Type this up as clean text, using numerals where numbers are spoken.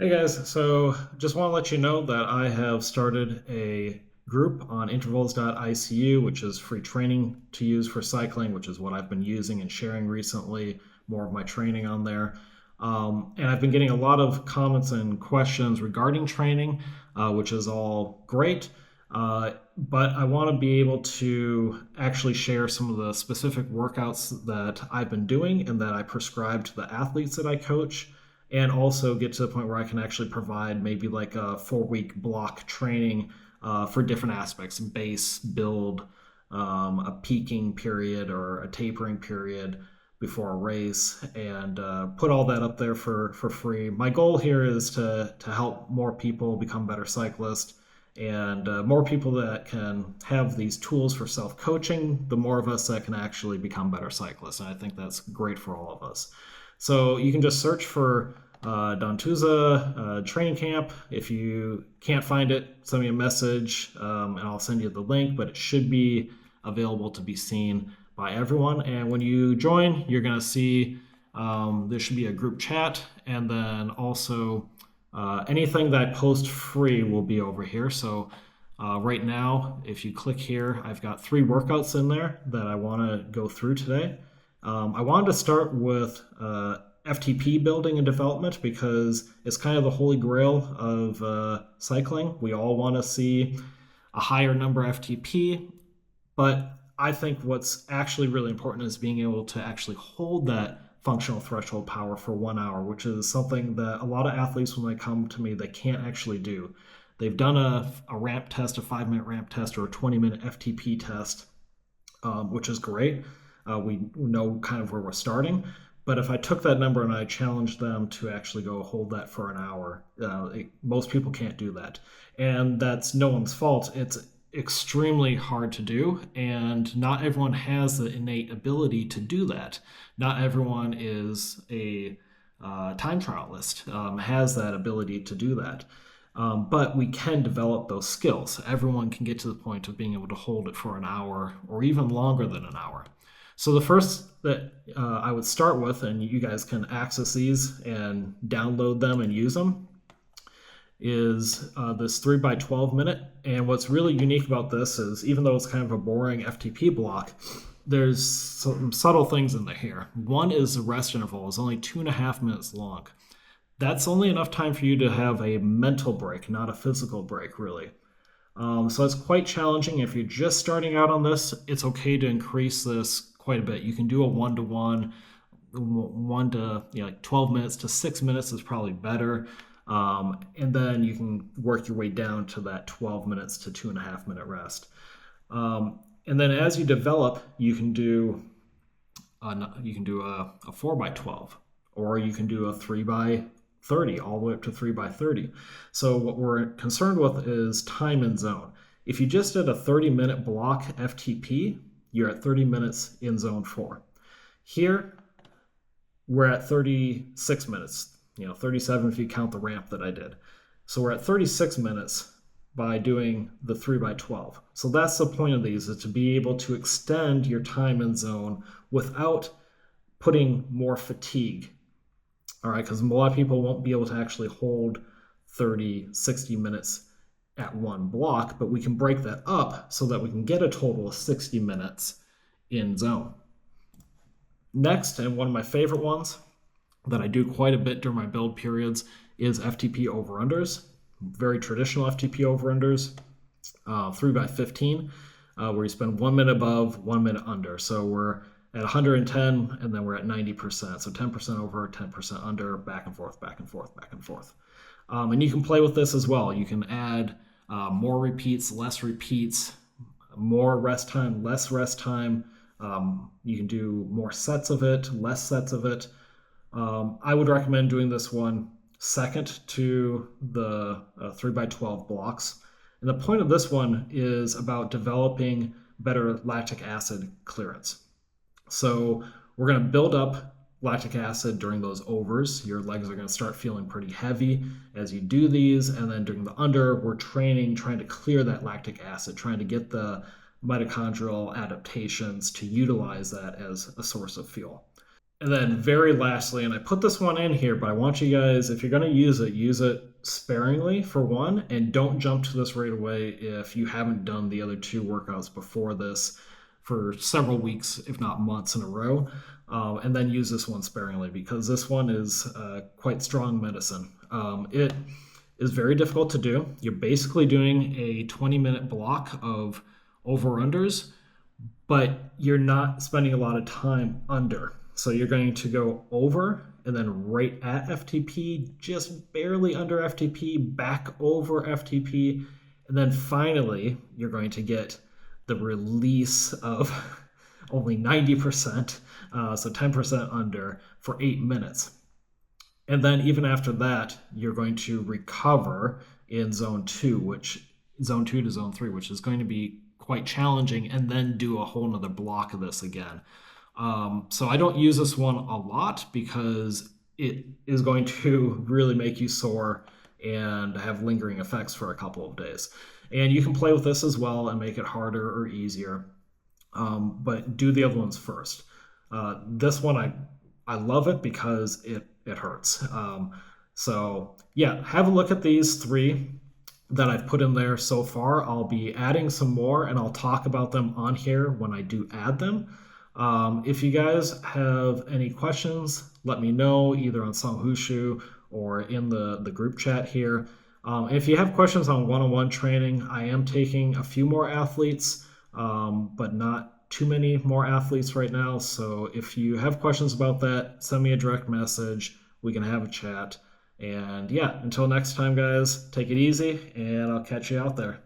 Hey guys, so just want to let you know that I have started a group on Intervals.icu, which is free training to use for cycling, which is what I've been using and sharing recently, more of my training on there. And I've been getting a lot of comments and questions regarding training, which is all great. But I want to be able to actually share some of the specific workouts that I've been doing and that I prescribe to the athletes that I coach, and also get to the point where I can actually provide maybe like a 4 week block training for different aspects: base, build, a peaking period or a tapering period before a race, and put all that up there for free. My goal here is to help more people become better cyclists, and more people that can have these tools for self coaching, the more of us that can actually become better cyclists. And I think that's great for all of us. So you can just search for Dontuza training camp. If you can't find it, send me a message and I'll send you the link, but it should be available to be seen by everyone. And when you join, you're going to see there should be a group chat, and then also anything that I post free will be over here. So right now, if you click here, I've got 3 workouts in there that I want to go through today. I wanted to start with FTP building and development because it's kind of the holy grail of cycling. We all want to see a higher number FTP, but I think what's actually really important is being able to actually hold that functional threshold power for 1 hour, which is something that a lot of athletes, when they come to me, they can't actually do. They've done a ramp test, a 5 minute ramp test, or a 20-minute FTP test, which is great. We know kind of where we're starting. But if I took that number and I challenged them to actually go hold that for an hour, most people can't do that. And that's no one's fault. It's extremely hard to do, and not everyone has the innate ability to do that. Not everyone is a time trialist, has that ability to do that. But we can develop those skills. Everyone can get to the point of being able to hold it for an hour or even longer than an hour. So the first that I would start with, and you guys can access these and download them and use them, is this 3 by 12 minute. And what's really unique about this is, even though it's kind of a boring FTP block, there's some subtle things in there here. One is the rest interval is only 2.5 minutes long. That's only enough time for you to have a mental break, not a physical break, really. So it's quite challenging. If you're just starting out on this, it's okay to increase this quite a bit. You can do a 1-to-1, 12 minutes to 6 minutes is probably better. And then you can work your way down to that 12 minutes to 2.5 minute rest. And then as you develop, you can do a 4 by 12, or you can do a 3 by 30, all the way up to 3 by 30. So what we're concerned with is time and zone. If you just did a 30-minute block FTP, you're at 30 minutes in zone 4. Here, we're at 36 minutes, 37 if you count the ramp that I did. So we're at 36 minutes by doing the 3 by 12. So that's the point of these, is to be able to extend your time and zone without putting more fatigue. All right, because a lot of people won't be able to actually hold 30, 60 minutes at one block, but we can break that up so that we can get a total of 60 minutes in zone. Next, and one of my favorite ones that I do quite a bit during my build periods, is FTP over-unders. Very traditional FTP over-unders, 3 by 15, where you spend 1 minute above, 1 minute under. So we're at 110, and then we're at 90%. So 10% over, 10% under, back and forth, back and forth, back and forth. And you can play with this as well. You can add more repeats, less repeats, more rest time, less rest time. You can do more sets of it, less sets of it. I would recommend doing this one second to the 3 by 12 blocks. And the point of this one is about developing better lactic acid clearance. So we're going to build up lactic acid during those overs. Your legs are going to start feeling pretty heavy as you do these. And then during the under, we're trying to clear that lactic acid, trying to get the mitochondrial adaptations to utilize that as a source of fuel. And then very lastly, and I put this one in here, but I want you guys, if you're going to use it sparingly for one, and don't jump to this right away if you haven't done the other two workouts before this for several weeks, if not months in a row. And then use this one sparingly because this one is quite strong medicine. It is very difficult to do. You're basically doing a 20-minute block of over-unders, but you're not spending a lot of time under. So you're going to go over and then right at FTP, just barely under FTP, back over FTP, and then finally you're going to get the release of only 90%, so 10% under for 8 minutes. And then even after that, you're going to recover in zone two to zone three, which is going to be quite challenging, and then do a whole nother block of this again. So I don't use this one a lot because it is going to really make you sore and have lingering effects for a couple of days. And you can play with this as well and make it harder or easier, but do the other ones first. This one I love it because it hurts. So yeah, have a look at these three that I've put in there so far. I'll be adding some more and I'll talk about them on here when I do add them. If you guys have any questions, let me know either on Songhushu or in the group chat here. If you have questions on one-on-one training, I am taking a few more athletes, but not too many more athletes right now. So if you have questions about that, send me a direct message. We can have a chat. And yeah, until next time, guys, take it easy, and I'll catch you out there.